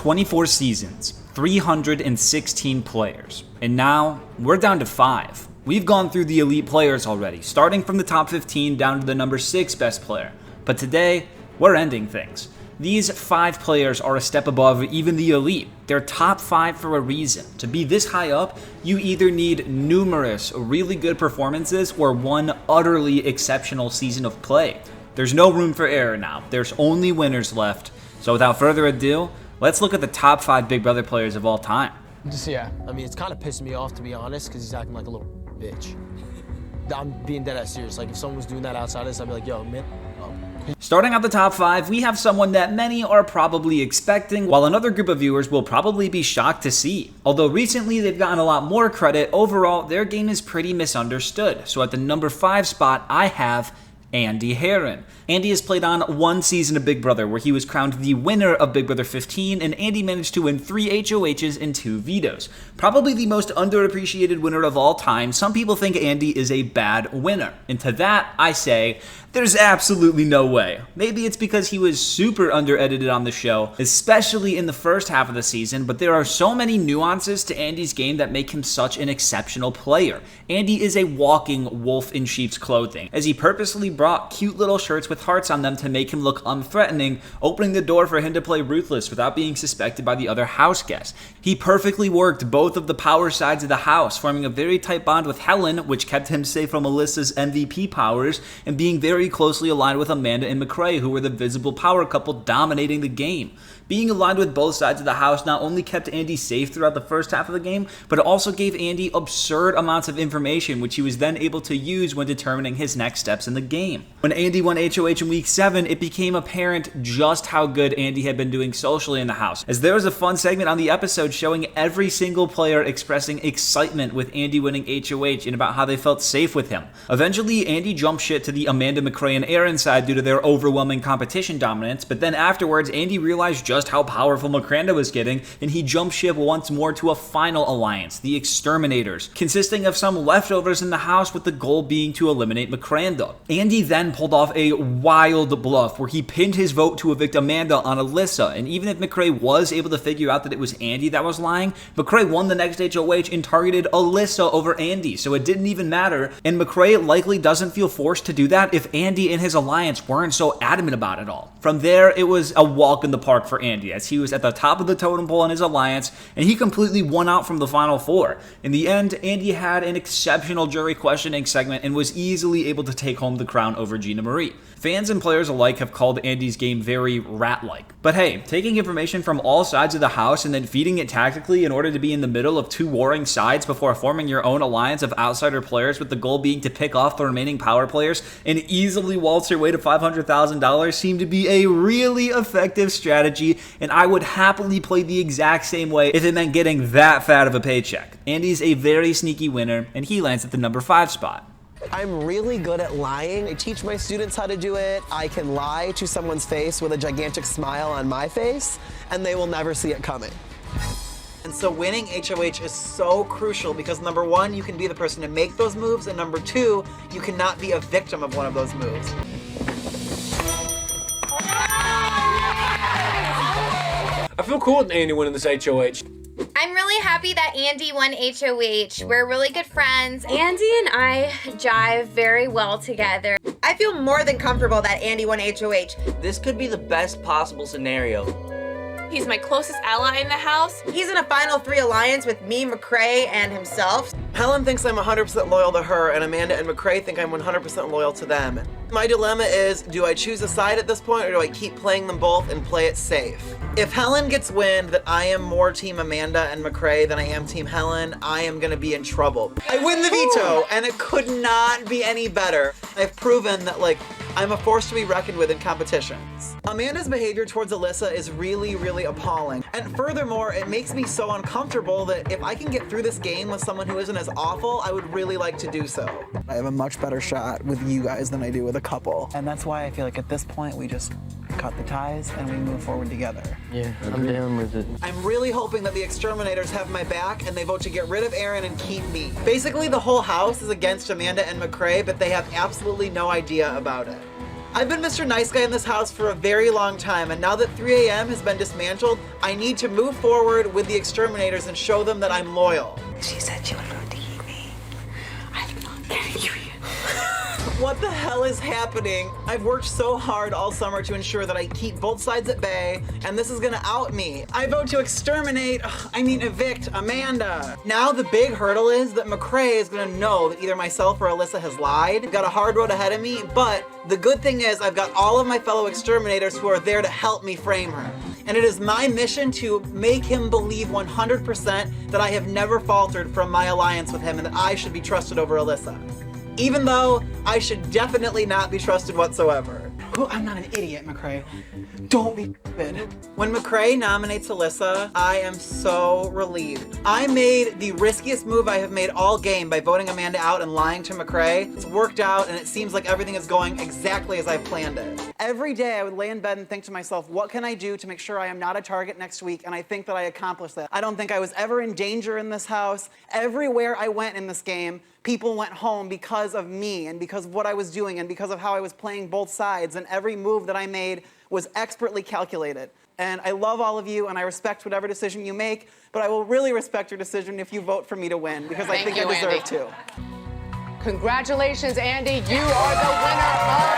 24 seasons, 316 players, and now we're down to 5. We've gone through the elite players already, starting from the top 15 down to the number 6 best player. But today, we're ending things. These 5 players are a step above even the elite. They're top 5 for a reason. To be this high up, you either need numerous really good performances or one utterly exceptional season of play. There's no room for error now. There's only winners left. So without further ado, let's look at the top 5 Big Brother players of all time. Yeah. I mean, it's kind of pissing me off, to be honest, because he's acting like a little bitch. I'm being dead ass serious. Like, if someone was doing that outside of this, I'd be like, yo, man. Starting at the top 5, we have someone that many are probably expecting, while another group of viewers will probably be shocked to see. Although recently they've gotten a lot more credit, overall their game is pretty misunderstood. So at the number 5 spot, I have Andy Herren. Andy has played on 1 season of Big Brother where he was crowned the winner of Big Brother 15, and Andy managed to win 3 HOHs and 2 vetoes. Probably the most underappreciated winner of all time. Some people think Andy is a bad winner, and to that I say, there's absolutely no way. Maybe it's because he was super under-edited on the show, especially in the first half of the season, but there are so many nuances to Andy's game that make him such an exceptional player. Andy is a walking wolf in sheep's clothing, as he purposely brought cute little shirts with hearts on them to make him look unthreatening, opening the door for him to play ruthless without being suspected by the other house guests. He perfectly worked both of the power sides of the house, forming a very tight bond with Herren, which kept him safe from Alyssa's MVP powers, and being very closely aligned with Amanda and McCrae, who were the visible power couple dominating the game. Being aligned with both sides of the house not only kept Andy safe throughout the first half of the game, but it also gave Andy absurd amounts of information, which he was then able to use when determining his next steps in the game. When Andy won HOH in week 7, it became apparent just how good Andy had been doing socially in the house, as there was a fun segment on the episode showing every single player expressing excitement with Andy winning HOH and about how they felt safe with him. Eventually, Andy jumped shit to the Amanda, McCrae, and Aaron side due to their overwhelming competition dominance, but then afterwards, Andy realized just how powerful McCranda was getting, and he jumped ship once more to a final alliance, the Exterminators, consisting of some leftovers in the house with the goal being to eliminate McCranda. Andy then pulled off a wild bluff where he pinned his vote to evict Amanda on Alyssa, and even if McCrae was able to figure out that it was Andy that was lying, McCrae won the next HOH and targeted Alyssa over Andy, so it didn't even matter, and McCrae likely doesn't feel forced to do that if Andy and his alliance weren't so adamant about it all. From there, it was a walk in the park for Andy, as he was at the top of the totem pole in his alliance, and he completely won out from the final 4. In the end, Andy had an exceptional jury questioning segment and was easily able to take home the crown over Gina Marie. Fans and players alike have called Andy's game very rat-like. But hey, taking information from all sides of the house and then feeding it tactically in order to be in the middle of 2 warring sides before forming your own alliance of outsider players with the goal being to pick off the remaining power players and easily waltz your way to $500,000 seemed to be a really effective strategy, and I would happily play the exact same way if it meant getting that fat of a paycheck. Andy's a very sneaky winner, and he lands at the number 5 spot. I'm really good at lying. I teach my students how to do it. I can lie to someone's face with a gigantic smile on my face, and they will never see it coming. And so winning HOH is so crucial because number 1, you can be the person to make those moves, and number 2, you cannot be a victim of one of those moves. I feel cool with Andy winning this HOH. I'm really happy that Andy won HOH. We're really good friends. Andy and I jive very well together. I feel more than comfortable that Andy won HOH. This could be the best possible scenario. He's my closest ally in the house. He's in a final 3 alliance with me, McCrae, and himself. Helen thinks I'm 100% loyal to her, and Amanda and McCrae think I'm 100% loyal to them. My dilemma is, do I choose a side at this point, or do I keep playing them both and play it safe? If Helen gets wind that I am more Team Amanda and McCrae than I am Team Helen, I am gonna be in trouble. I win the veto, and it could not be any better. I've proven that, I'm a force to be reckoned with in competitions. Amanda's behavior towards Alyssa is really, really appalling. And furthermore, it makes me so uncomfortable that if I can get through this game with someone who isn't as awful, I would really like to do so. I have a much better shot with you guys than I do with a couple. And that's why I feel like at this point we just cut the ties and we move forward together. Yeah, I'm down with it. I'm really hoping that the Exterminators have my back and they vote to get rid of Aaron and keep me. Basically, the whole house is against Amanda and McCrae, but they have absolutely no idea about it. I've been Mr. Nice Guy in this house for a very long time, and now that 3 a.m. has been dismantled, I need to move forward with the exterminators and show them that I'm loyal. She said she was going to eat me. I'm not angry. What the hell is happening? I've worked so hard all summer to ensure that I keep both sides at bay, and this is gonna out me. I vote to evict Amanda. Now the big hurdle is that McCrae is gonna know that either myself or Alyssa has lied. I've got a hard road ahead of me, but the good thing is I've got all of my fellow exterminators who are there to help me frame her. And it is my mission to make him believe 100% that I have never faltered from my alliance with him and that I should be trusted over Alyssa. Even though I should definitely not be trusted whatsoever. I'm not an idiot, McCrae. Don't be stupid. When McCrae nominates Alyssa, I am so relieved. I made the riskiest move I have made all game by voting Amanda out and lying to McCrae. It's worked out, and it seems like everything is going exactly as I've planned it. Every day I would lay in bed and think to myself, what can I do to make sure I am not a target next week? And I think that I accomplished that. I don't think I was ever in danger in this house. Everywhere I went in this game, people went home because of me and because of what I was doing and because of how I was playing both sides, and every move that I made was expertly calculated. And I love all of you, and I respect whatever decision you make, but I will really respect your decision if you vote for me to win, because I think I deserve to. Congratulations, Andy. You are the winner of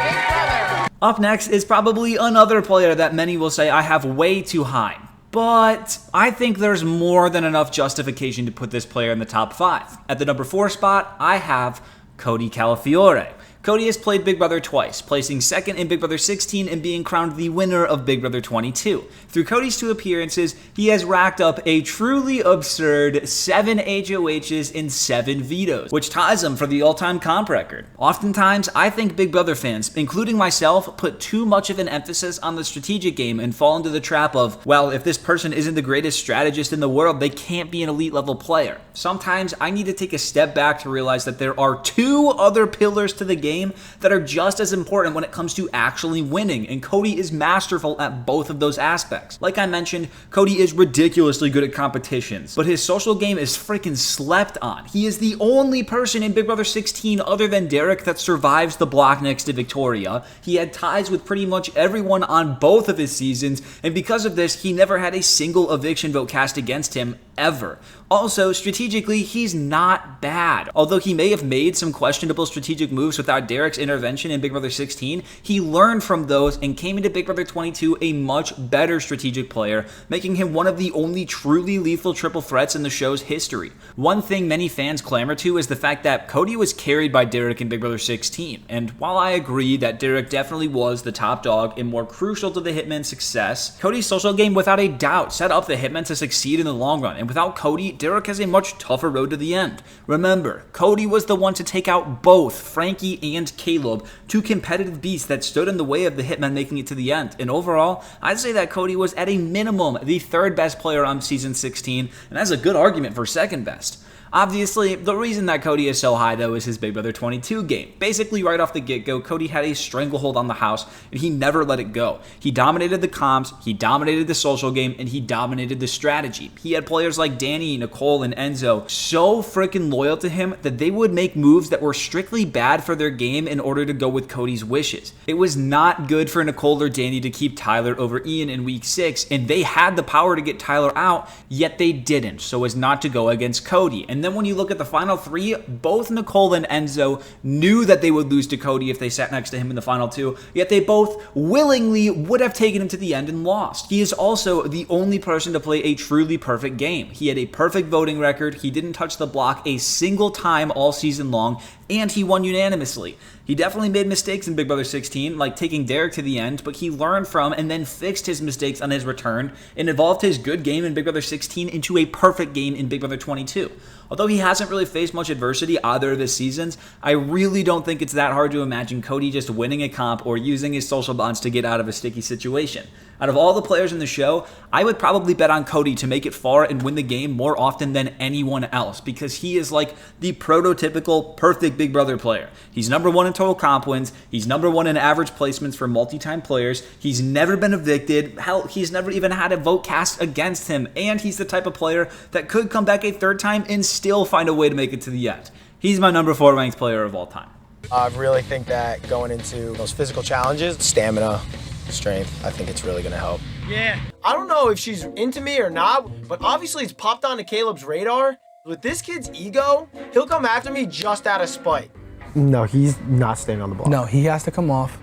Big Brother. Up next is probably another player that many will say I have way too high. But I think there's more than enough justification to put this player in the top 5. At the number 4 spot, I have Cody Calafiore. Cody has played Big Brother twice, placing second in Big Brother 16 and being crowned the winner of Big Brother 22. Through Cody's 2 appearances, he has racked up a truly absurd 7 HOHs and 7 vetoes, which ties him for the all-time comp record. Oftentimes, I think Big Brother fans, including myself, put too much of an emphasis on the strategic game and fall into the trap of, well, if this person isn't the greatest strategist in the world, they can't be an elite level player. Sometimes I need to take a step back to realize that there are 2 other pillars to the game that are just as important when it comes to actually winning, and Cody is masterful at both of those aspects. Like I mentioned, Cody is ridiculously good at competitions, but his social game is freaking slept on. He is the only person in Big Brother 16 other than Derrick that survives the block next to Victoria. He had ties with pretty much everyone on both of his seasons, and because of this, he never had a single eviction vote cast against him ever. Also, strategically, he's not bad. Although he may have made some questionable strategic moves without Derrick's intervention in Big Brother 16, he learned from those and came into Big Brother 22 a much better strategic player, making him one of the only truly lethal triple threats in the show's history. One thing many fans clamor to is the fact that Cody was carried by Derrick in Big Brother 16, and while I agree that Derrick definitely was the top dog and more crucial to the Hitman's success, Cody's social game without a doubt set up the Hitman to succeed in the long run, and without Cody, Derrick has a much tougher road to the end. Remember, Cody was the one to take out both Frankie and Caleb, 2 competitive beasts that stood in the way of the Hitman making it to the end. And overall, I'd say that Cody was at a minimum the 3rd best player on season 16, and that's a good argument for 2nd best. Obviously, the reason that Cody is so high, though, is his Big Brother 22 game. Basically, right off the get-go, Cody had a stranglehold on the house, and he never let it go. He dominated the comms, he dominated the social game, and he dominated the strategy. He had players like Danny, Nicole, and Enzo so freaking loyal to him that they would make moves that were strictly bad for their game in order to go with Cody's wishes. It was not good for Nicole or Danny to keep Tyler over Ian in week 6, and they had the power to get Tyler out, yet they didn't, so as not to go against Cody. And then when you look at the final 3, both Nicole and Enzo knew that they would lose to Cody if they sat next to him in the final 2, yet they both willingly would have taken him to the end and lost. He is also the only person to play a truly perfect game. He had a perfect voting record, he didn't touch the block a single time all season long, and he won unanimously. He definitely made mistakes in Big Brother 16, like taking Derrick to the end, but he learned from and then fixed his mistakes on his return and evolved his good game in Big Brother 16 into a perfect game in Big Brother 22. Although he hasn't really faced much adversity either of his seasons, I really don't think it's that hard to imagine Cody just winning a comp or using his social bonds to get out of a sticky situation. Out of all the players in the show, I would probably bet on Cody to make it far and win the game more often than anyone else, because he is like the prototypical perfect Big Brother player. He's number 1 in total comp wins, he's number 1 in average placements for multi-time players, he's never been evicted, hell, he's never even had a vote cast against him, and he's the type of player that could come back a 3rd time and still find a way to make it to the end. He's my number 4 ranked player of all time. I really think that going into those physical challenges, stamina, strength, I think it's really gonna help. Yeah. I don't know if she's into me or not, but obviously it's popped onto Caleb's radar. With this kid's ego, he'll come after me just out of spite. No, he's not staying on the block. No, he has to come off.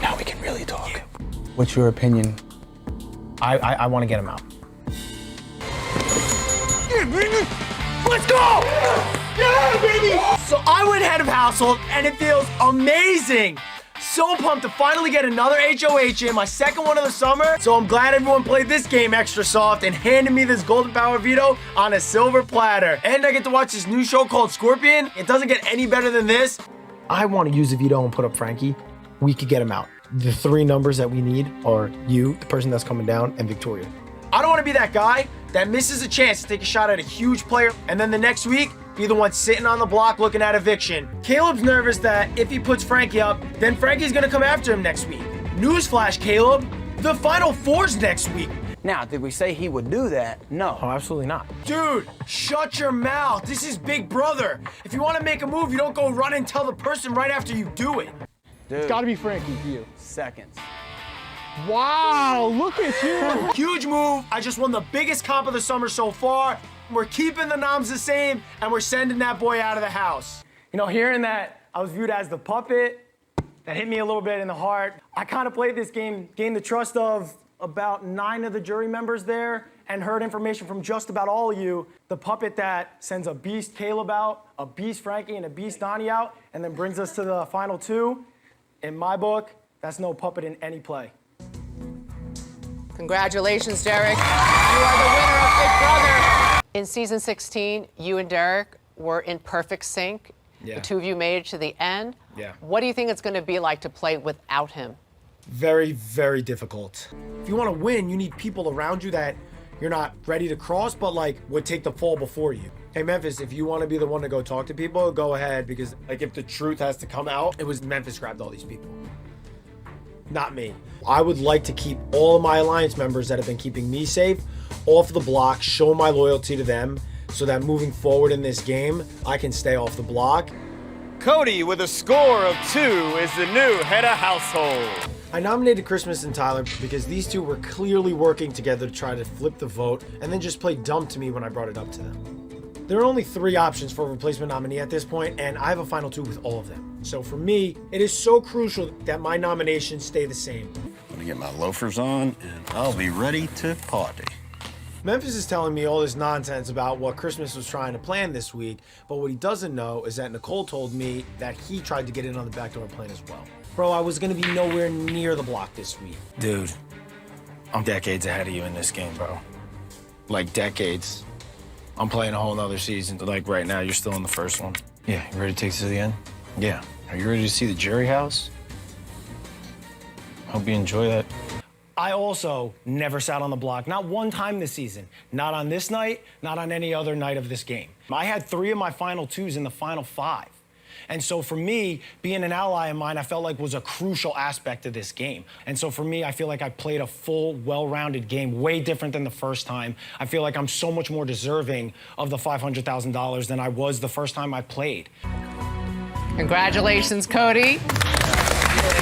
Now we can really talk. Yeah. What's your opinion? I want to get him out. Yeah, baby! Let's go! Yeah, baby! So I went head of household, and it feels amazing. So pumped to finally get another HOH in, my second one of the summer. So I'm glad everyone played this game extra soft and handed me this Golden Power Veto on a silver platter. And I get to watch this new show called Scorpion. It doesn't get any better than this. I want to use a veto and put up Frankie. We could get him out. The 3 numbers that we need are you, the person that's coming down, and Victoria. I don't want to be that guy that misses a chance to take a shot at a huge player and then the next week be the one sitting on the block looking at eviction. Caleb's nervous that if he puts Frankie up, then Frankie's gonna come after him next week. Newsflash, Caleb, the Final Four's next week. Now, did we say he would do that? No. Oh, absolutely not. Dude, shut your mouth. This is Big Brother. If you want to make a move, you don't go run and tell the person right after you do it. Dude. It's gotta be Frankie for you. Seconds. Wow, look at you. Huge move. I just won the biggest comp of the summer so far. We're keeping the noms the same, and we're sending that boy out of the house. You know, hearing that I was viewed as the puppet, that hit me a little bit in the heart. I kind of played this game, gained the trust of about 9 of the jury members there, and heard information from just about all of you. The puppet that sends a beast Caleb out, a beast Frankie, and a beast Donnie out, and then brings us to the final 2. In my book, that's no puppet in any play. Congratulations, Derrick. You are the winner of Big Brother. In season 16, you and Derrick were in perfect sync. Yeah. The 2 of you made it to the end. Yeah. What do you think it's going to be like to play without him? Very, very difficult. If you want to win, you need people around you that you're not ready to cross, but like would take the fall before you. Hey, Memphis, if you want to be the one to go talk to people, go ahead, because like if the truth has to come out, it was Memphis grabbed all these people. Not me. I would like to keep all of my Alliance members that have been keeping me safe off the block, show my loyalty to them, so that moving forward in this game, I can stay off the block. Cody, with a score of 2, is the new head of household. I nominated Christmas and Tyler because these 2 were clearly working together to try to flip the vote and then just play dumb to me when I brought it up to them. There are only 3 options for a replacement nominee at this point, and I have a final 2 with all of them. So for me, it is so crucial that my nominations stay the same. I'm gonna get my loafers on and I'll be ready to party. Memphis is telling me all this nonsense about what Christmas was trying to plan this week, but what he doesn't know is that Nicole told me that he tried to get in on the backdoor plan as well. Bro, I was gonna be nowhere near the block this week. Dude, I'm decades ahead of you in this game, bro. Like decades. I'm playing a whole nother season. Like right now, you're still in the first one. Yeah, you ready to take this to the end? Yeah. Are you ready to see the jury house? Hope you enjoy that. I also never sat on the block, not one time this season. Not on this night, not on any other night of this game. I had 3 of my final 2s in the final 5. And so for me, being an ally of mine, I felt like was a crucial aspect of this game. And so for me, I feel like I played a full, well-rounded game, way different than the first time. I feel like I'm so much more deserving of the $500,000 than I was the first time I played. Congratulations, Cody.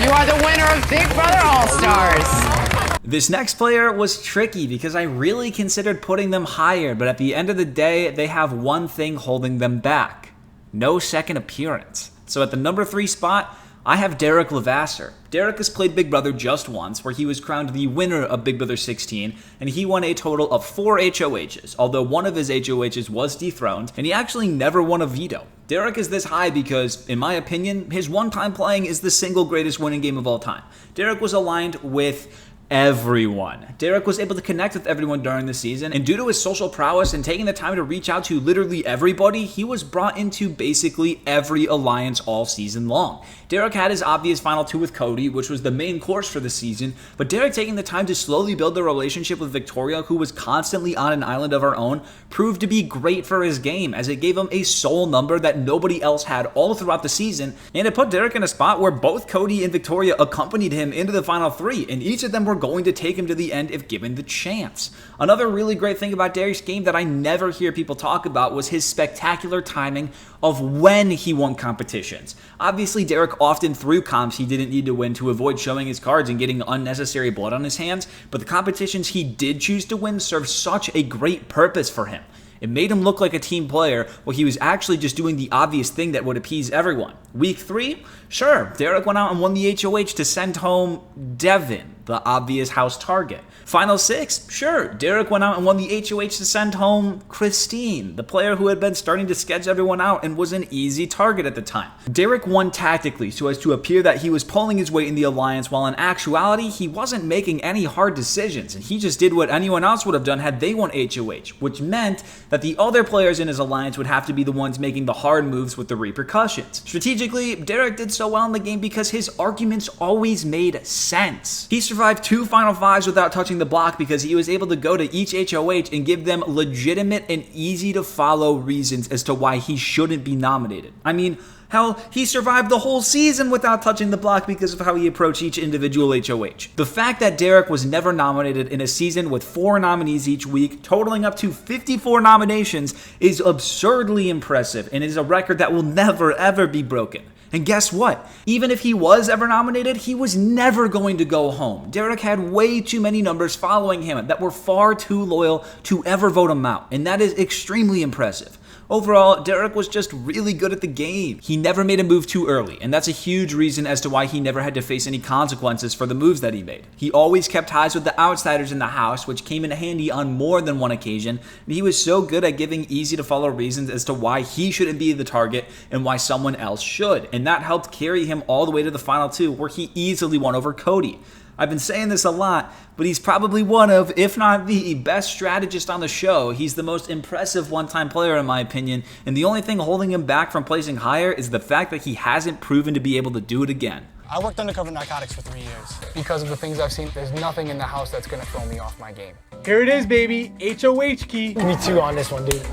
You are the winner of Big Brother All-Stars. This next player was tricky because I really considered putting them higher, but at the end of the day, they have one thing holding them back. No second appearance. So at the number 3 spot, I have Derrick Levasseur. Derrick has played Big Brother just once, where he was crowned the winner of Big Brother 16, and he won a total of 4 HOHs, although one of his HOHs was dethroned, and he actually never won a veto. Derrick is this high because, in my opinion, his one-time playing is the single greatest winning game of all time. Derrick was aligned with everyone. Derrick was able to connect with everyone during the season, and due to his social prowess and taking the time to reach out to literally everybody, he was brought into basically every alliance all season long. Derrick had his obvious final 2 with Cody, which was the main course for the season, but Derrick taking the time to slowly build the relationship with Victoria, who was constantly on an island of her own, proved to be great for his game, as it gave him a soul number that nobody else had all throughout the season, and it put Derrick in a spot where both Cody and Victoria accompanied him into the final 3, and each of them were going to take him to the end if given the chance. Another really great thing about Derrick's game that I never hear people talk about was his spectacular timing of when he won competitions. Obviously, Derrick often threw comps he didn't need to win to avoid showing his cards and getting unnecessary blood on his hands, but the competitions he did choose to win served such a great purpose for him. It made him look like a team player while he was actually just doing the obvious thing that would appease everyone. Week 3? Sure, Derrick went out and won the HOH to send home Devin, the obvious house target. Final 6? Sure, Derrick went out and won the HOH to send home Christine, the player who had been starting to sketch everyone out and was an easy target at the time. Derrick won tactically so as to appear that he was pulling his weight in the alliance, while in actuality, he wasn't making any hard decisions, and he just did what anyone else would have done had they won HOH, which meant that the other players in his alliance would have to be the ones making the hard moves with the repercussions. Strategically, Derrick did so well in the game because his arguments always made sense. He survived 2 Final 5s without touching the block because he was able to go to each HOH and give them legitimate and easy to follow reasons as to why he shouldn't be nominated. I mean, hell, he survived the whole season without touching the block because of how he approached each individual HOH. The fact that Derrick was never nominated in a season with 4 nominees each week, totaling up to 54 nominations, is absurdly impressive and is a record that will never ever be broken. And guess what? Even if he was ever nominated, he was never going to go home. Derrick had way too many numbers following him that were far too loyal to ever vote him out, and that is extremely impressive. Overall, Derrick was just really good at the game. He never made a move too early, and that's a huge reason as to why he never had to face any consequences for the moves that he made. He always kept ties with the outsiders in the house, which came in handy on more than one occasion, and he was so good at giving easy to follow reasons as to why he shouldn't be the target and why someone else should, and that helped carry him all the way to the final 2, where he easily won over Cody. I've been saying this a lot, but he's probably one of, if not the best strategist on the show. He's the most impressive one-time player in my opinion, and the only thing holding him back from placing higher is the fact that he hasn't proven to be able to do it again. I worked undercover narcotics for 3 years. Because of the things I've seen, there's nothing in the house that's gonna throw me off my game. Here it is, baby. HOH key. Me too on this one, dude.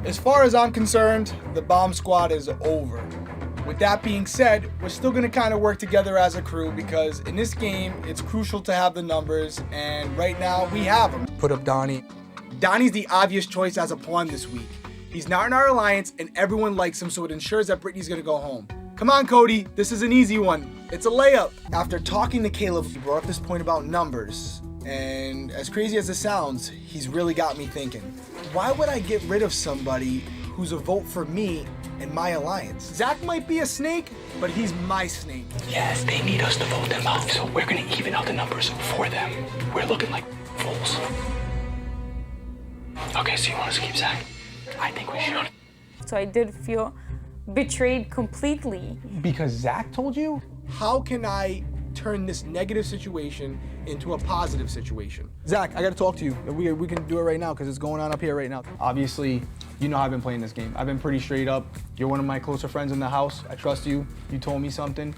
As far as I'm concerned, the bomb squad is over. With that being said, we're still going to kind of work together as a crew because in this game, it's crucial to have the numbers, and right now we have them. Put up Donnie. Donnie's the obvious choice as a pawn this week. He's not in our alliance, and everyone likes him, so it ensures that Brittany's going to go home. Come on, Cody. This is an easy one. It's a layup. After talking to Caleb, he brought up this point about numbers, and as crazy as it sounds, he's really got me thinking. Why would I get rid of somebody who's a vote for me in my alliance? Zach might be a snake, but he's my snake. Yes, they need us to vote them out, so we're gonna even out the numbers for them. We're looking like fools. Okay, so you want us to keep Zach? I think we should. So I did feel betrayed completely. Because Zach told you? How can I turn this negative situation into a positive situation? Zach, I gotta talk to you. We can do it right now because it's going on up here right now. Obviously, you know how I've been playing this game. I've been pretty straight up. You're one of my closer friends in the house. I trust you. You told me something.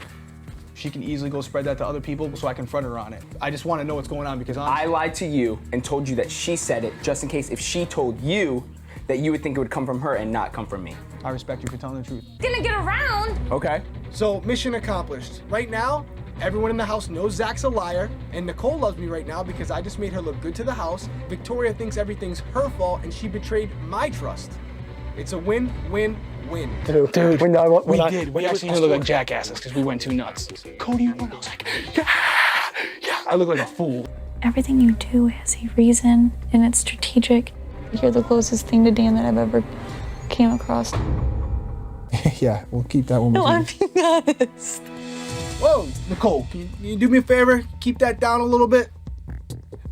She can easily go spread that to other people so I can front her on it. I just want to know what's going on because I lied to you and told you that she said it just in case if she told you that you would think it would come from her and not come from me. I respect you for telling the truth. Gonna get around. Okay. So mission accomplished. Right now, everyone in the house knows Zach's a liar, and Nicole loves me right now because I just made her look good to the house. Victoria thinks everything's her fault and she betrayed my trust. It's a win, win, win. Dude, we actually look like jackasses because we went too nuts. Cody won. I was like, yeah. I look like a fool. Everything you do has a reason, and it's strategic. You're the closest thing to Dan that I've ever came across. Yeah, we'll keep that one with No, you. I'm being honest. Whoa, Nicole, can you do me a favor? Keep that down a little bit.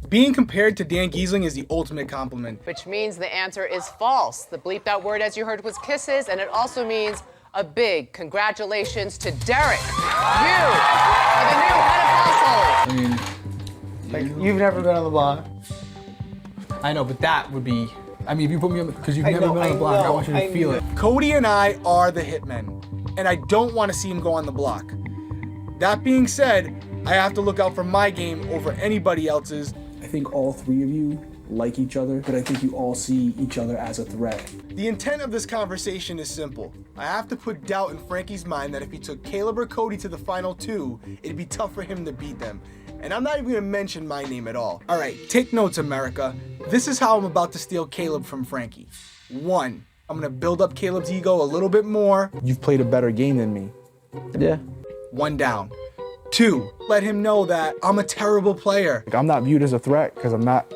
Being compared to Dan Gheesling is the ultimate compliment. Which means the answer is false. The bleeped out word, as you heard, was kisses, and it also means a big congratulations to Derrick. You are the new head of household. I mean, like, you've never been on the block. I know, but that would be, I mean, if you put me on, because you've never been on the block, I want you to feel it. Cody and I are the hitmen, and I don't want to see him go on the block. That being said, I have to look out for my game over anybody else's. I think all three of you like each other, but I think you all see each other as a threat. The intent of this conversation is simple. I have to put doubt in Frankie's mind that if he took Caleb or Cody to the final 2, it'd be tough for him to beat them. And I'm not even gonna mention my name at all. All right, take notes, America. This is how I'm about to steal Caleb from Frankie. 1, I'm gonna build up Caleb's ego a little bit more. You've played a better game than me. Yeah. 1 down. 2, let him know that I'm a terrible player. I'm not viewed as a threat because I'm not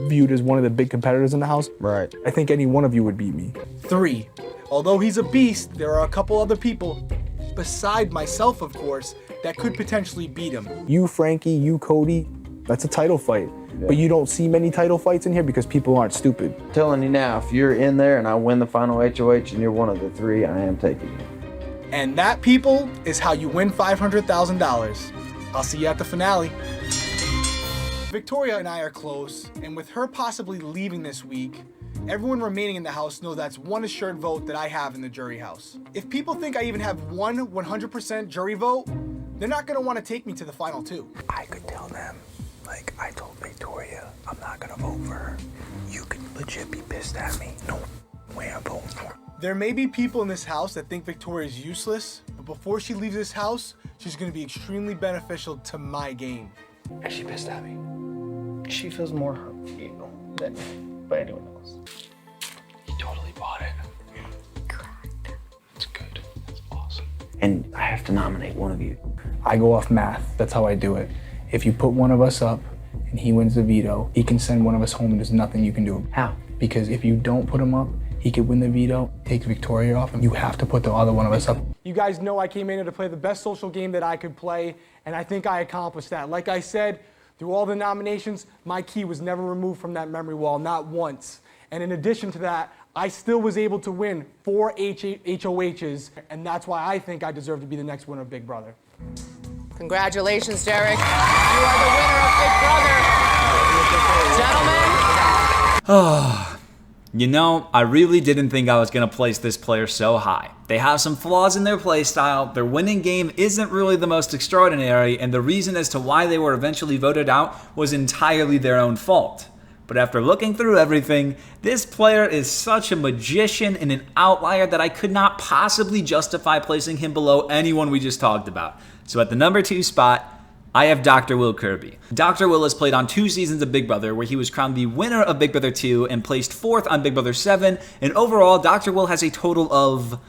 viewed as one of the big competitors in the house. Right. I think any one of you would beat me. 3, although he's a beast, there are a couple other people, beside myself of course, that could potentially beat him. You, Frankie, you, Cody, that's a title fight. Yeah. But you don't see many title fights in here because people aren't stupid. I'm telling you now, if you're in there and I win the final HOH and you're one of the 3, I am taking you. And that, people, is how you win $500,000. I'll see you at the finale. Victoria and I are close, and with her possibly leaving this week, everyone remaining in the house knows that's one assured vote that I have in the jury house. If people think I even have one 100% jury vote, they're not gonna wanna take me to the final 2. I could tell them, like I told Victoria, I'm not gonna vote for her. You could legit be pissed at me. No way I'm voting for her. There may be people in this house that think Victoria is useless, but before she leaves this house, she's gonna be extremely beneficial to my game. And she pissed at me. She feels more hurt, than by anyone else. He totally bought it. It's good. That's awesome. And I have to nominate one of you. I go off math. That's how I do it. If you put one of us up and he wins the veto, he can send one of us home and there's nothing you can do. How? Because if you don't put him up, he could win the veto, take Victoria off, and you have to put the other one of us up. You guys know I came in here to play the best social game that I could play, and I think I accomplished that. Like I said, through all the nominations, my key was never removed from that memory wall, not once. And in addition to that, I still was able to win 4 HOHs, and that's why I think I deserve to be the next winner of Big Brother. Congratulations, Derrick. You are the winner of Big Brother. Gentlemen. You know, I really didn't think I was going to place this player so high. They have some flaws in their play style, their winning game isn't really the most extraordinary, and the reason as to why they were eventually voted out was entirely their own fault. But after looking through everything, this player is such a magician and an outlier that I could not possibly justify placing him below anyone we just talked about. So at the number 2 spot, I have Dr. Will Kirby. Dr. Will has played on 2 seasons of Big Brother, where he was crowned the winner of Big Brother 2 and placed 4th on Big Brother 7, and overall, Dr. Will has a total of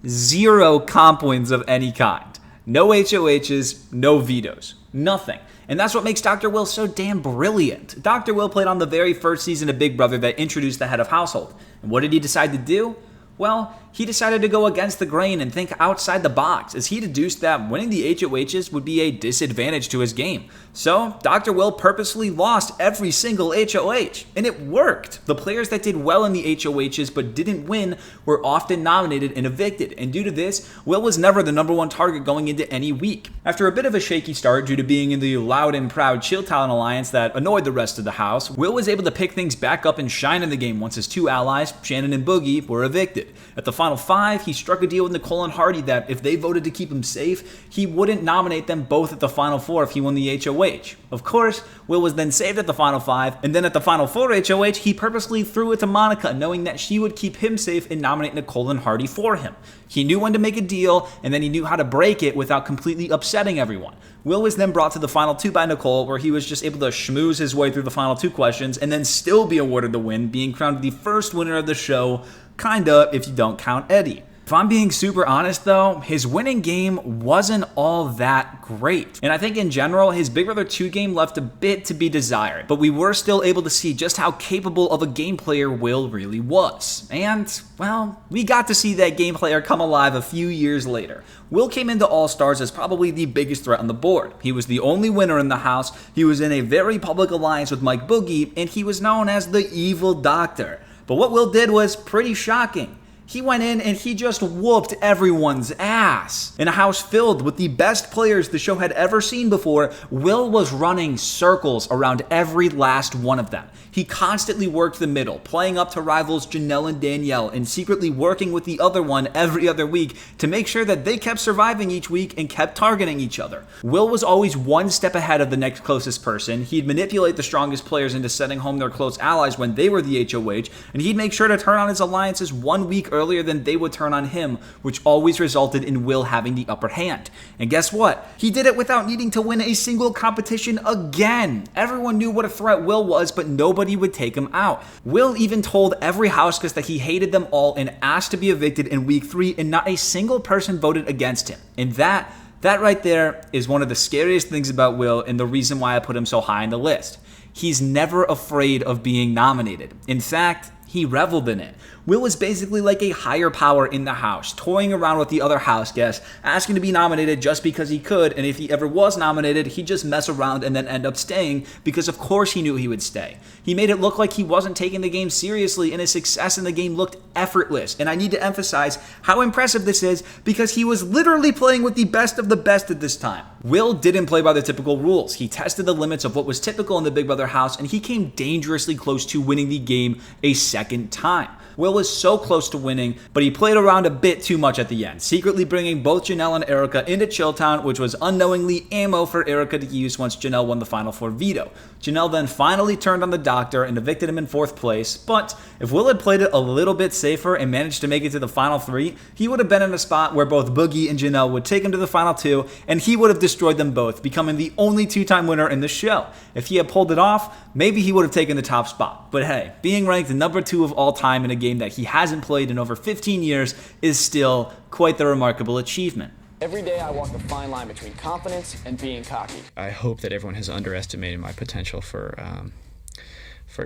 0 comp wins of any kind. No HOHs, no vetoes, nothing. And that's what makes Dr. Will so damn brilliant. Dr. Will played on the very first season of Big Brother that introduced the head of household. And what did he decide to do? Well, he decided to go against the grain and think outside the box, as he deduced that winning the HOHs would be a disadvantage to his game. So, Dr. Will purposely lost every single HOH, and it worked. The players that did well in the HOHs but didn't win were often nominated and evicted, and due to this, Will was never the number 1 target going into any week. After a bit of a shaky start due to being in the loud and proud Chill Talent Alliance that annoyed the rest of the house, Will was able to pick things back up and shine in the game once his 2 allies, Shannon and Boogie, were evicted. At the final 5, he struck a deal with Nicole and Hardy that if they voted to keep him safe, he wouldn't nominate them both at the final 4 if he won the HOH. Of course, Will was then saved at the final 5, and then at the final 4 HOH, he purposely threw it to Monica, knowing that she would keep him safe and nominate Nicole and Hardy for him. He knew when to make a deal, and then he knew how to break it without completely upsetting everyone. Will was then brought to the final 2 by Nicole, where he was just able to schmooze his way through the final 2 questions, and then still be awarded the win, being crowned the first winner of the show, kinda, if you don't count Eddie. If I'm being super honest though, his winning game wasn't all that great. And I think in general, his Big Brother 2 game left a bit to be desired, but we were still able to see just how capable of a game player Will really was. And, well, we got to see that game player come alive a few years later. Will came into All Stars as probably the biggest threat on the board. He was the only winner in the house, he was in a very public alliance with Mike Boogie, and he was known as the evil doctor. But what Will did was pretty shocking. He went in and he just whooped everyone's ass. In a house filled with the best players the show had ever seen before, Will was running circles around every last one of them. He constantly worked the middle, playing up to rivals Janelle and Danielle, and secretly working with the other one every other week to make sure that they kept surviving each week and kept targeting each other. Will was always one step ahead of the next closest person. He'd manipulate the strongest players into sending home their close allies when they were the HOH, and he'd make sure to turn on his alliances 1 week earlier than they would turn on him, which always resulted in Will having the upper hand. And guess what? He did it without needing to win a single competition again. Everyone knew what a threat Will was, but nobody would take him out. Will even told every house guest that he hated them all and asked to be evicted in week 3, and not a single person voted against him. And that right there is one of the scariest things about Will, and the reason why I put him so high on the list. He's never afraid of being nominated. In fact, he reveled in it. Will is basically like a higher power in the house, toying around with the other house guests, asking to be nominated just because he could, and if he ever was nominated, he'd just mess around and then end up staying, because of course he knew he would stay. He made it look like he wasn't taking the game seriously, and his success in the game looked effortless, and I need to emphasize how impressive this is, because he was literally playing with the best of the best at this time. Will didn't play by the typical rules. He tested the limits of what was typical in the Big Brother house, and he came dangerously close to winning the game a second time. Will was so close to winning, but he played around a bit too much at the end, secretly bringing both Janelle and Erica into Chilltown, which was unknowingly ammo for Erica to use once Janelle won the Final Four veto. Janelle then finally turned on the doctor and evicted him in 4th place, but if Will had played it a little bit safer and managed to make it to the Final 3, he would have been in a spot where both Boogie and Janelle would take him to the Final 2, and he would have destroyed them both, becoming the only 2-time winner in the show. If he had pulled it off, maybe he would have taken the top spot. But hey, being ranked number 2 of all time in a game that he hasn't played in over 15 years is still quite the remarkable achievement. Every day I walk the fine line between confidence and being cocky. I hope that everyone has underestimated my potential for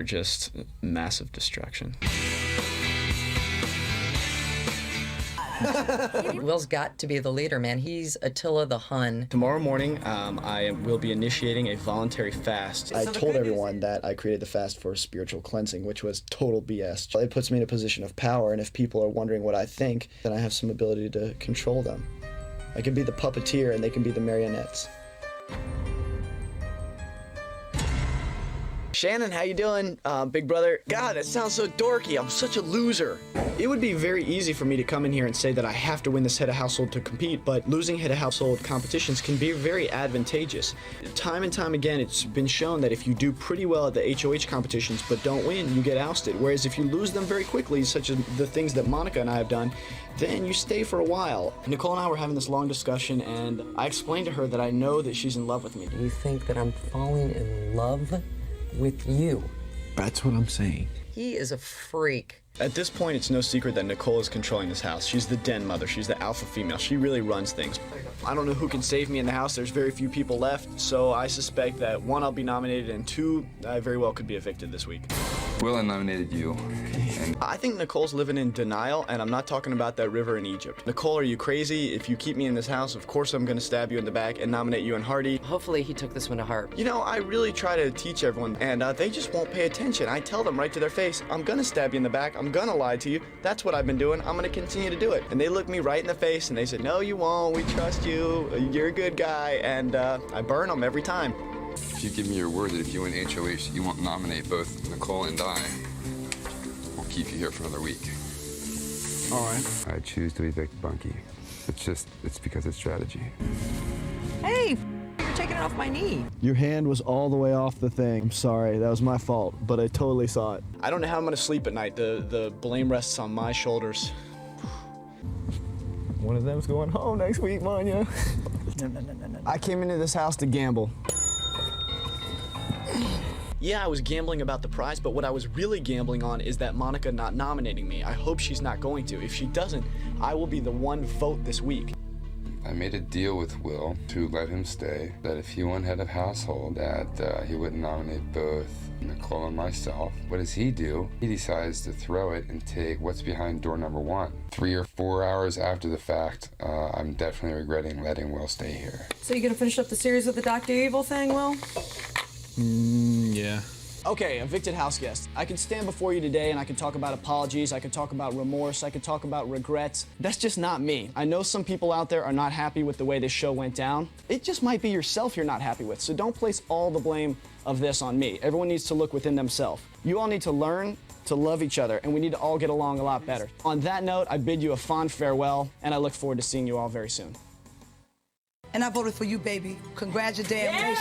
just massive destruction. Will's got to be the leader, man. He's Attila the Hun. Tomorrow morning, I will be initiating a voluntary fast. I told everyone that I created the fast for spiritual cleansing, which was total BS. It puts me in a position of power, and if people are wondering what I think, then I have some ability to control them. I can be the puppeteer, and they can be the marionettes. Shannon, how you doing? Big brother. God, that sounds so dorky. I'm such a loser. It would be very easy for me to come in here and say that I have to win this head of household to compete, but losing head of household competitions can be very advantageous. Time and time again, it's been shown that if you do pretty well at the HOH competitions but don't win, you get ousted. Whereas if you lose them very quickly, such as the things that Monica and I have done, then you stay for a while. Nicole and I were having this long discussion, and I explained to her that I know that she's in love with me. You think that I'm falling in love with you? That's what I'm saying. He is a freak. At this point, it's no secret that Nicole is controlling this house. She's the den mother. She's the alpha female. She really runs things. I don't know who can save me in the house. There's very few people left, so I suspect that 1, I'll be nominated, and 2, I very well could be evicted this week. Will, I nominated you. And I think Nicole's living in denial, and I'm not talking about that river in Egypt. Nicole, are you crazy? If you keep me in this house, of course I'm gonna stab you in the back and nominate you and Hardy. Hopefully he took this one to heart. You know, I really try to teach everyone, and they just won't pay attention. I tell them right to their face, I'm gonna stab you in the back, I'm gonna lie to you. That's what I've been doing. I'm gonna continue to do it. And they look me right in the face and they say, no, you won't. We trust you. You're a good guy. And I burn them every time. if you give me your word that if you win HOH, you won't nominate both Nicole and I, we'll keep you here for another week. All right. I choose to evict Bunky. It's because it's strategy. Hey, you're taking it off my knee. Your hand was all the way off the thing. I'm sorry, that was my fault, but I totally saw it. I don't know how I'm gonna sleep at night. The blame rests on my shoulders. One of them's going home next week, Manya. No. I came into this house to gamble. Yeah, I was gambling about the prize, but what I was really gambling on is that Monica not nominating me. I hope she's not going to. If she doesn't, I will be the one vote this week. I made a deal with Will to let him stay, that if he won head of household, that he wouldn't nominate both Nicole and myself. What does he do? He decides to throw it and take what's behind door number 1. 3 or 4 hours after the fact, I'm definitely regretting letting Will stay here. So you gonna finish up the series with the Dr. Evil thing, Will? Yeah. Okay, evicted house guest. I can stand before you today and I can talk about apologies, I can talk about remorse, I can talk about regrets. That's just not me. I know some people out there are not happy with the way this show went down. It just might be yourself you're not happy with, so don't place all the blame of this on me. Everyone needs to look within themselves. You all need to learn to love each other, and we need to all get along a lot better. On that note, I bid you a fond farewell, and I look forward to seeing you all very soon. And I voted for you, baby. Congratulations.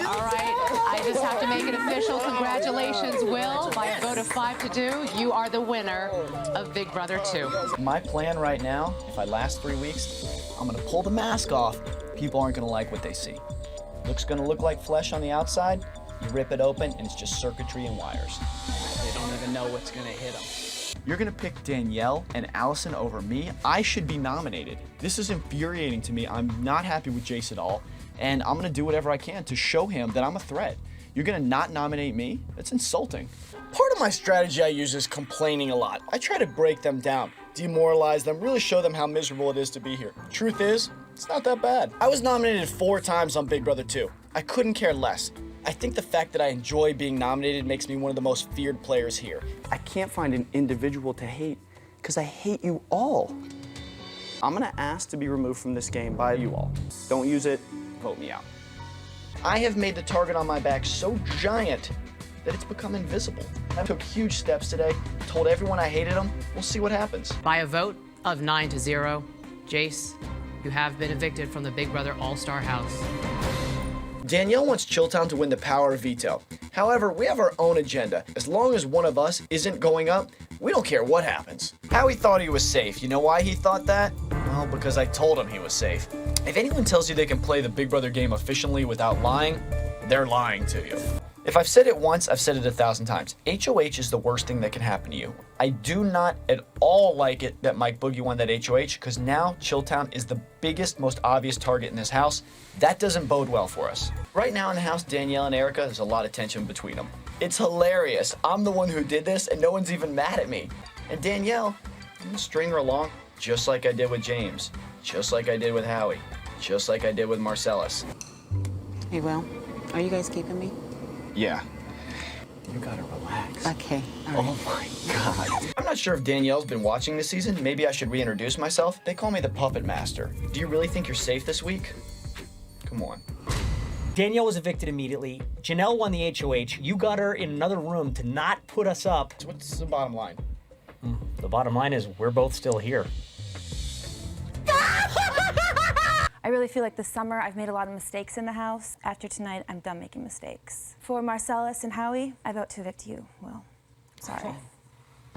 All right, I just have to make it official. Congratulations, Will. By a vote of 5-2, you are the winner of Big Brother 2. My plan right now, if I last 3 weeks, I'm gonna pull the mask off. People aren't gonna like what they see. Looks gonna look like flesh on the outside. You rip it open and it's just circuitry and wires. They don't even know what's gonna hit them. You're gonna pick Danielle and Allison over me. I should be nominated. This is infuriating to me. I'm not happy with Jace at all, and I'm gonna do whatever I can to show him that I'm a threat. You're gonna not nominate me? That's insulting. Part of my strategy I use is complaining a lot. I try to break them down, demoralize them, really show them how miserable it is to be here. Truth is, it's not that bad. I was nominated 4 times on Big Brother 2. I couldn't care less. I think the fact that I enjoy being nominated makes me one of the most feared players here. I can't find an individual to hate, because I hate you all. I'm gonna ask to be removed from this game by you all. Don't use it, vote me out. I have made the target on my back so giant that it's become invisible. I took huge steps today, told everyone I hated them. We'll see what happens. By a vote of 9-0, Jace, you have been evicted from the Big Brother All-Star House. Danielle wants Chilltown to win the power of veto. However, we have our own agenda. As long as one of us isn't going up, we don't care what happens. Howie thought he was safe. You know why he thought that? Well, because I told him he was safe. If anyone tells you they can play the Big Brother game efficiently without lying, they're lying to you. If I've said it once, I've said it 1,000 times. HOH is the worst thing that can happen to you. I do not at all like it that Mike Boogie won that HOH, because now Chilltown is the biggest, most obvious target in this house. That doesn't bode well for us. Right now in the house, Danielle and Erica, there's a lot of tension between them. It's hilarious. I'm the one who did this, and no one's even mad at me. And Danielle, I'm gonna string her along just like I did with James, just like I did with Howie, just like I did with Marcellus. Hey, Will, are you guys keeping me? Yeah. You gotta relax. Okay. Oh my God. I'm not sure if Danielle's been watching this season. Maybe I should reintroduce myself. They call me the Puppet Master. Do you really think you're safe this week? Come on. Danielle was evicted immediately. Janelle won the HOH. You got her in another room to not put us up. So what's the bottom line? The bottom line is we're both still here. I really feel like this summer I've made a lot of mistakes in the house. After tonight, I'm done making mistakes. For Marcellus and Howie, I vote to evict you, Will. Sorry.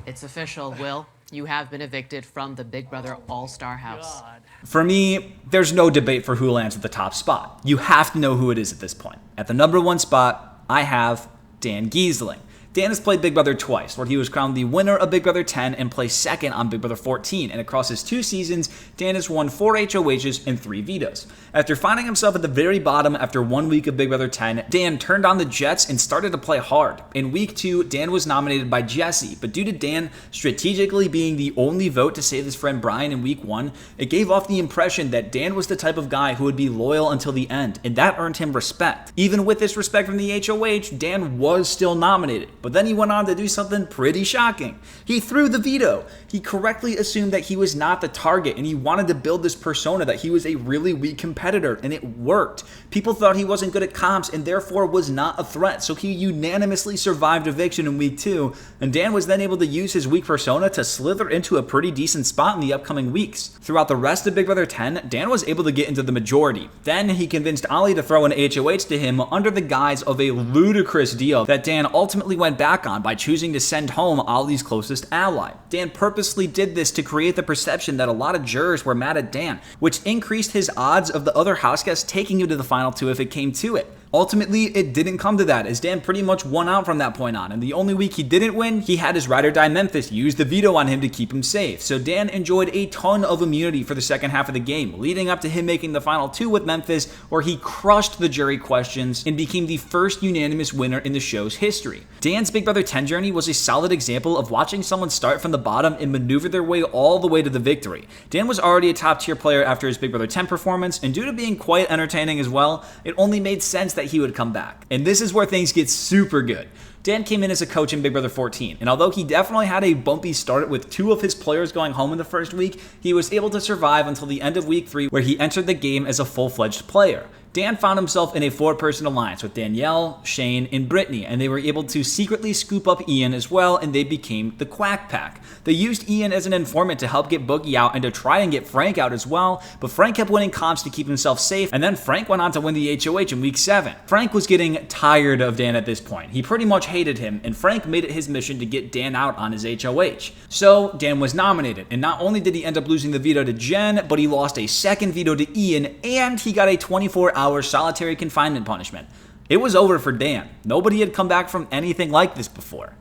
It's official, Will. You have been evicted from the Big Brother All-Star House. For me, there's no debate for who lands at the top spot. You have to know who it is at this point. At the #1 spot, I have Dan Gheesling. Dan has played Big Brother twice, where he was crowned the winner of Big Brother 10 and placed second on Big Brother 14, and across his 2 seasons, Dan has won 4 HOHs and 3 vetoes. After finding himself at the very bottom after 1 week of Big Brother 10, Dan turned on the Jets and started to play hard. In week 2, Dan was nominated by Jesse, but due to Dan strategically being the only vote to save his friend Brian in week 1, it gave off the impression that Dan was the type of guy who would be loyal until the end, and that earned him respect. Even with this respect from the HOH, Dan was still nominated. But then he went on to do something pretty shocking. He threw the veto. He correctly assumed that he was not the target, and he wanted to build this persona that he was a really weak competitor, and it worked. People thought he wasn't good at comps and therefore was not a threat, so he unanimously survived eviction in week 2, and Dan was then able to use his weak persona to slither into a pretty decent spot in the upcoming weeks. Throughout the rest of Big Brother 10, Dan was able to get into the majority. Then he convinced Ollie to throw an HOH to him under the guise of a ludicrous deal that Dan ultimately went back on by choosing to send home Ollie's closest ally. Dan purposely did this to create the perception that a lot of jurors were mad at Dan, which increased his odds of the other house guests taking him to the final 2 if it came to it. Ultimately, it didn't come to that, as Dan pretty much won out from that point on, and the only week he didn't win, he had his ride or die Memphis use the veto on him to keep him safe. So Dan enjoyed a ton of immunity for the second half of the game, leading up to him making the final 2 with Memphis, where he crushed the jury questions and became the first unanimous winner in the show's history. Dan's Big Brother 10 journey was a solid example of watching someone start from the bottom and maneuver their way all the way to the victory. Dan was already a top tier player after his Big Brother 10 performance, and due to being quite entertaining as well, it only made sense that he would come back. And this is where things get super good. Dan came in as a coach in Big Brother 14, and although he definitely had a bumpy start with 2 of his players going home in the first week, he was able to survive until the end of week 3, where he entered the game as a full-fledged player. Dan found himself in a 4-person alliance with Danielle, Shane, and Brittany, and they were able to secretly scoop up Ian as well, and they became the Quack Pack. They used Ian as an informant to help get Boogie out and to try and get Frank out as well, but Frank kept winning comps to keep himself safe, and then Frank went on to win the HOH in week 7. Frank was getting tired of Dan at this point. He pretty much hated him, and Frank made it his mission to get Dan out on his HOH. So Dan was nominated, and not only did he end up losing the veto to Jen, but he lost a second veto to Ian, and he got a 24-hour solitary confinement punishment. It was over for Dan. Nobody had come back from anything like this before.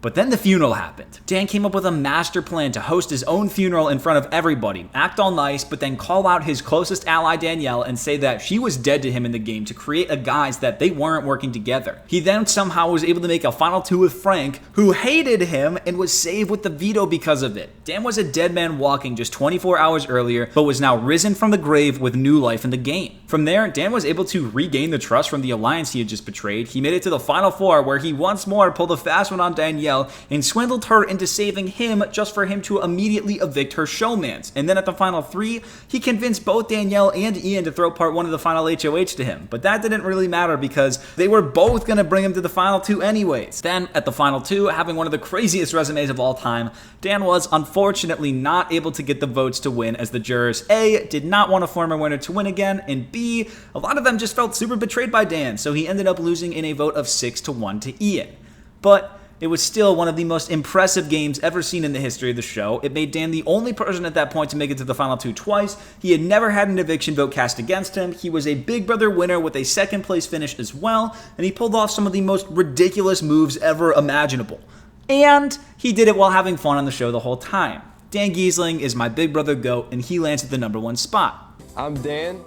But then the funeral happened. Dan came up with a master plan to host his own funeral in front of everybody, act all nice, but then call out his closest ally Danielle and say that she was dead to him in the game to create a guise that they weren't working together. He then somehow was able to make a final 2 with Frank, who hated him and was saved with the veto because of it. Dan was a dead man walking just 24 hours earlier, but was now risen from the grave with new life in the game. From there, Dan was able to regain the trust from the alliance he had just betrayed. He made it to the final 4, where he once more pulled a fast one on Danielle and swindled her into saving him just for him to immediately evict her showmans. And then at the final 3, he convinced both Danielle and Ian to throw part 1 of the final HOH to him. But that didn't really matter because they were both going to bring him to the final 2 anyways. Then at the final 2, having one of the craziest resumes of all time, Dan was unfortunately not able to get the votes to win, as the jurors A, did not want a former winner to win again, and B, a lot of them just felt super betrayed by Dan, so he ended up losing in a vote of 6-1 to Ian. But it was still one of the most impressive games ever seen in the history of the show. It made Dan the only person at that point to make it to the final 2 twice. He had never had an eviction vote cast against him. He was a Big Brother winner with a 2nd place finish as well, and he pulled off some of the most ridiculous moves ever imaginable. And he did it while having fun on the show the whole time. Dan Gheesling is my Big Brother GOAT, and he lands at the #1 spot. I'm Dan,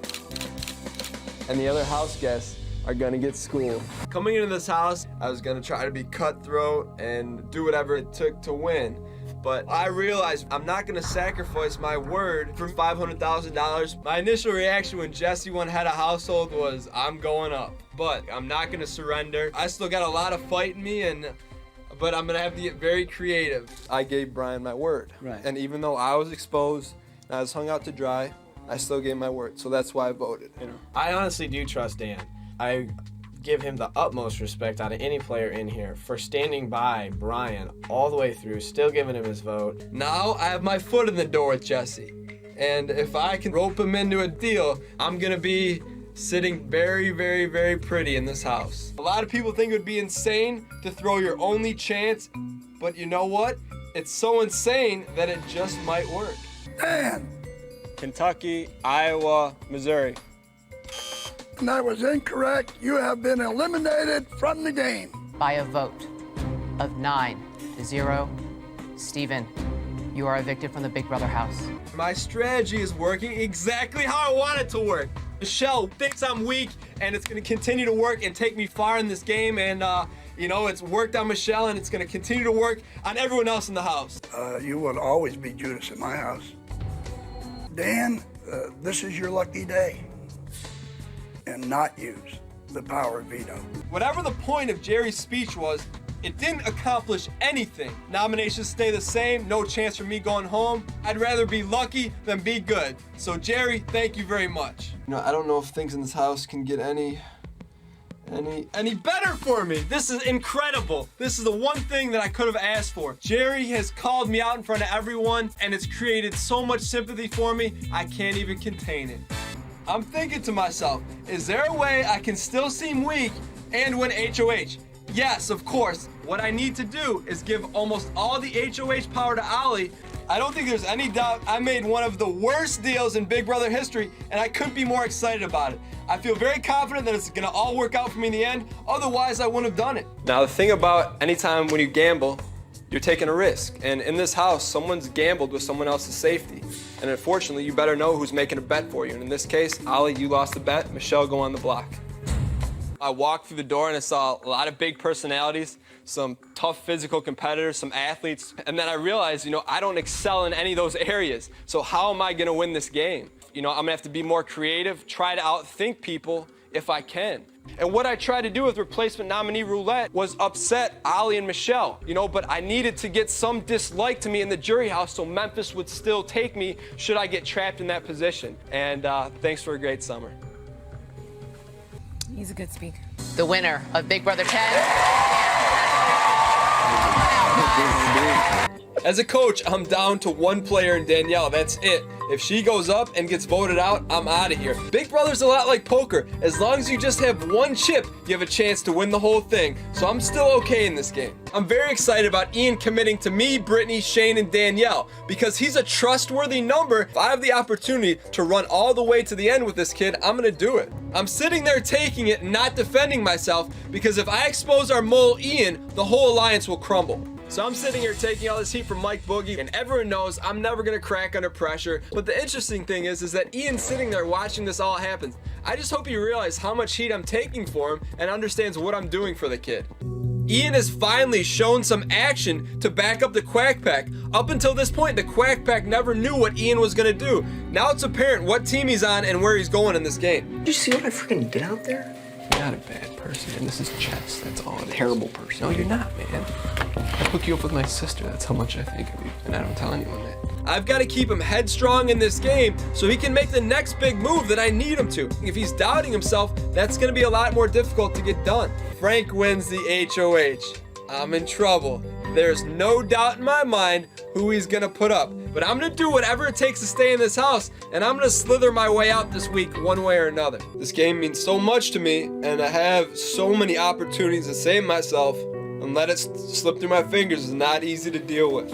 and the other house guests are gonna get schooled. Coming into this house, I was gonna try to be cutthroat and do whatever it took to win. But I realized I'm not gonna sacrifice my word for $500,000. My initial reaction when Jesse won head of household was, I'm going up. But I'm not gonna surrender. I still got a lot of fight in me, but I'm gonna have to get very creative. I gave Brian my word. Right. And even though I was exposed and I was hung out to dry, I still gave my word. So that's why I voted. I honestly do trust Dan. I give him the utmost respect out of any player in here for standing by Brian all the way through, still giving him his vote. Now I have my foot in the door with Jesse. And if I can rope him into a deal, I'm gonna be sitting very, very, very pretty in this house. A lot of people think it would be insane to throw your only chance, but you know what? It's so insane that it just might work. Dan. Kentucky, Iowa, Missouri. That was incorrect. You have been eliminated from the game. By a vote of 9-0, Steven, you are evicted from the Big Brother house. My strategy is working exactly how I want it to work. Michelle thinks I'm weak, and it's gonna continue to work and take me far in this game, and it's worked on Michelle, and it's gonna continue to work on everyone else in the house. You will always be Judas in my house. Dan, this is your lucky day. And not use the power of veto. Whatever the point of Jerry's speech was, it didn't accomplish anything. Nominations stay the same, no chance for me going home. I'd rather be lucky than be good. So Jerry, thank you very much. I don't know if things in this house can get any better for me. This is incredible. This is the one thing that I could have asked for. Jerry has called me out in front of everyone, and it's created so much sympathy for me, I can't even contain it. I'm thinking to myself, is there a way I can still seem weak and win HOH? Yes, of course. What I need to do is give almost all the HOH power to Ollie. I don't think there's any doubt I made one of the worst deals in Big Brother history, and I couldn't be more excited about it. I feel very confident that it's gonna all work out for me in the end, otherwise I wouldn't have done it. Now the thing about anytime when you gamble, you're taking a risk. And in this house, someone's gambled with someone else's safety. And unfortunately, you better know who's making a bet for you. And in this case, Ollie, you lost the bet. Michelle, go on the block. I walked through the door and I saw a lot of big personalities, some tough physical competitors, some athletes. And then I realized, I don't excel in any of those areas. So how am I gonna win this game? I'm gonna have to be more creative, try to outthink people if I can. And what I tried to do with replacement nominee roulette was upset Ollie and Michelle, but I needed to get some dislike to me in the jury house so Memphis would still take me should I get trapped in that position. And thanks for a great summer. He's a good speaker. The winner of Big Brother 10. As a coach, I'm down to one player in Danielle. That's it. If she goes up and gets voted out, I'm out of here. Big Brother's a lot like poker. As long as you just have one chip, you have a chance to win the whole thing. So I'm still okay in this game. I'm very excited about Ian committing to me, Brittany, Shane, and Danielle because he's a trustworthy number. If I have the opportunity to run all the way to the end with this kid, I'm gonna do it. I'm sitting there taking it and not defending myself because if I expose our mole Ian, the whole alliance will crumble. So I'm sitting here taking all this heat from Mike Boogie, and everyone knows I'm never gonna crack under pressure. But the interesting thing is that Ian's sitting there watching this all happen. I just hope he realizes how much heat I'm taking for him and understands what I'm doing for the kid. Ian has finally shown some action to back up the Quack Pack. Up until this point, the Quack Pack never knew what Ian was gonna do. Now it's apparent what team he's on and where he's going in this game. Did you see what I freaking did out there? You're not a bad person, and this is chess. That's all it is. Terrible person. No, you're not, man. I hook you up with my sister. That's how much I think of you, and I don't tell anyone that. I've got to keep him headstrong in this game so he can make the next big move that I need him to. If he's doubting himself, that's going to be a lot more difficult to get done. Frank wins the HOH. I'm in trouble. There's no doubt in my mind who he's going to put up. But I'm going to do whatever it takes to stay in this house, and I'm going to slither my way out this week one way or another. This game means so much to me, and I have so many opportunities to save myself, and let it slip through my fingers is not easy to deal with.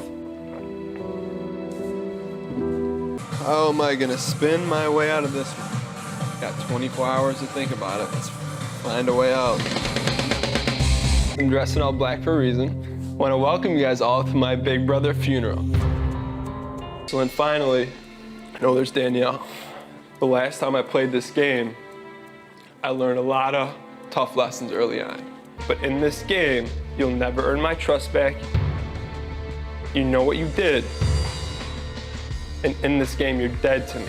How am I going to spin my way out of this one? Got 24 hours to think about it. Let's find a way out. I'm dressed in all black for a reason. I want to welcome you guys all to my big brother funeral. So then finally, I know there's Danielle. The last time I played this game, I learned a lot of tough lessons early on. But in this game, you'll never earn my trust back. You know what you did. And in this game, you're dead to me.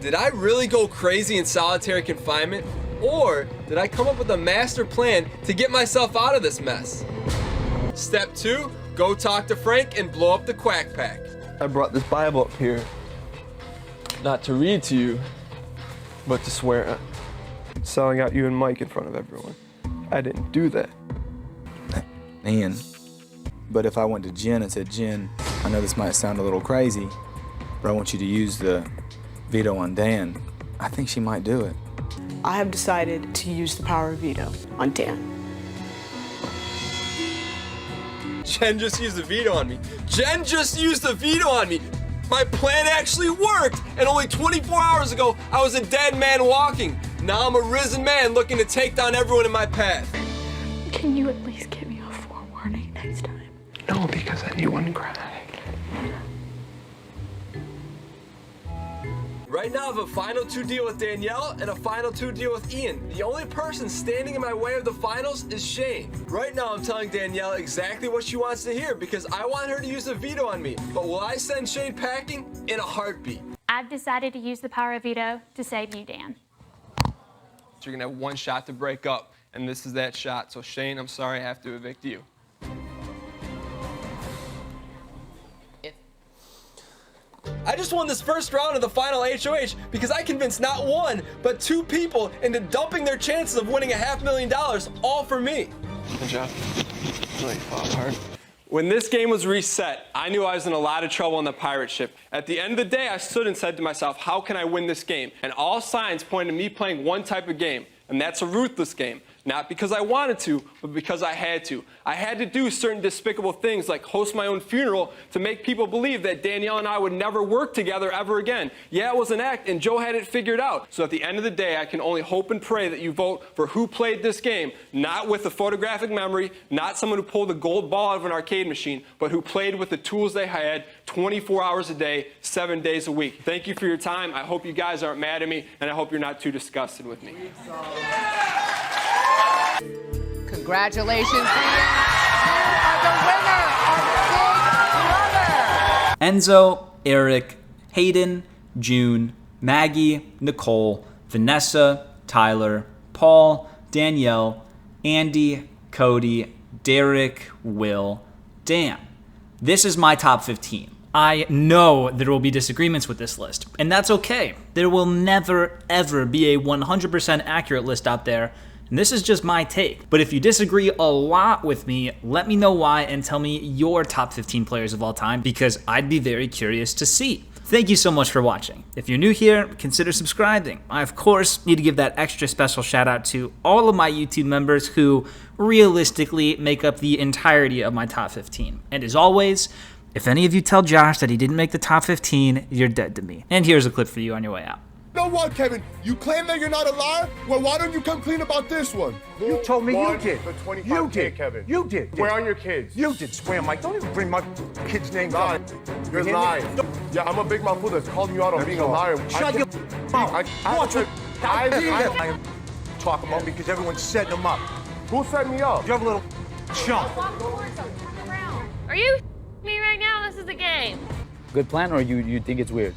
Did I really go crazy in solitary confinement? Or did I come up with a master plan to get myself out of this mess? Step 2, go talk to Frank and blow up the Quack Pack. I brought this Bible up here, not to read to you, but to swear at. Selling out you and Mike in front of everyone. I didn't do that. Ian, but if I went to Jen and said, Jen, I know this might sound a little crazy, but I want you to use the veto on Dan, I think she might do it. I have decided to use the power of veto on Dan. Jen just used the veto on me. Jen just used the veto on me. My plan actually worked, and only 24 hours ago, I was a dead man walking. Now I'm a risen man looking to take down everyone in my path. Can you at least give me a forewarning next time? No, because then you wouldn't cry. Right now I have a final 2 deal with Danielle and a final 2 deal with Ian. The only person standing in my way of the finals is Shane. Right now I'm telling Danielle exactly what she wants to hear because I want her to use a veto on me. But will I send Shane packing? In a heartbeat. I've decided to use the power of veto to save you, Dan. So you're gonna have one shot to break up, and this is that shot. So Shane, I'm sorry I have to evict you. I just won this first round of the final HOH because I convinced not one, but 2 people into dumping their chances of winning $500,000, all for me. Good job. Really fought hard. When this game was reset, I knew I was in a lot of trouble on the pirate ship. At the end of the day, I stood and said to myself, how can I win this game? And all signs pointed to me playing one type of game, and that's a ruthless game. Not because I wanted to, but because I had to. I had to do certain despicable things like host my own funeral to make people believe that Danielle and I would never work together ever again. Yeah, it was an act, and Joe had it figured out. So at the end of the day, I can only hope and pray that you vote for who played this game, not with a photographic memory, not someone who pulled a gold ball out of an arcade machine, but who played with the tools they had 24 hours a day, 7 days a week. Thank you for your time. I hope you guys aren't mad at me, and I hope you're not too disgusted with me. Congratulations, Ian. You are the winner of Big Brother. Enzo, Eric, Hayden, June, Maggie, Nicole, Vanessa, Tyler, Paul, Danielle, Andy, Cody, Derrick, Will, Dan. This is my top 15. I know there will be disagreements with this list, and that's okay. There will never, ever be a 100% accurate list out there, and this is just my take. But if you disagree a lot with me, let me know why and tell me your top 15 players of all time, because I'd be very curious to see. Thank you so much for watching. If you're new here, consider subscribing. I, of course, need to give that extra special shout out to all of my YouTube members who realistically make up the entirety of my top 15. And as always, if any of you tell Josh that he didn't make the top 15, you're dead to me. And here's a clip for you on your way out. You know what, Kevin? You claim that you're not a liar? Well, why don't you come clean about this one? You told me you did. The 25K, You did, Kevin. You did. Where are your kids? You did. Swear, Mike. Don't even bring my kids' names up. You're You hear me? lying. Yeah, I'm a big mouth fool that's calling you out on being a liar. Shut your mouth. Watch what I am talking about because everyone's setting them up. Who set me up? You have a little chump. Are you me right now? This is a game. Good plan, or you think it's weird?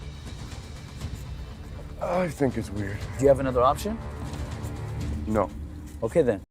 I think it's weird. Do you have another option? No. Okay then.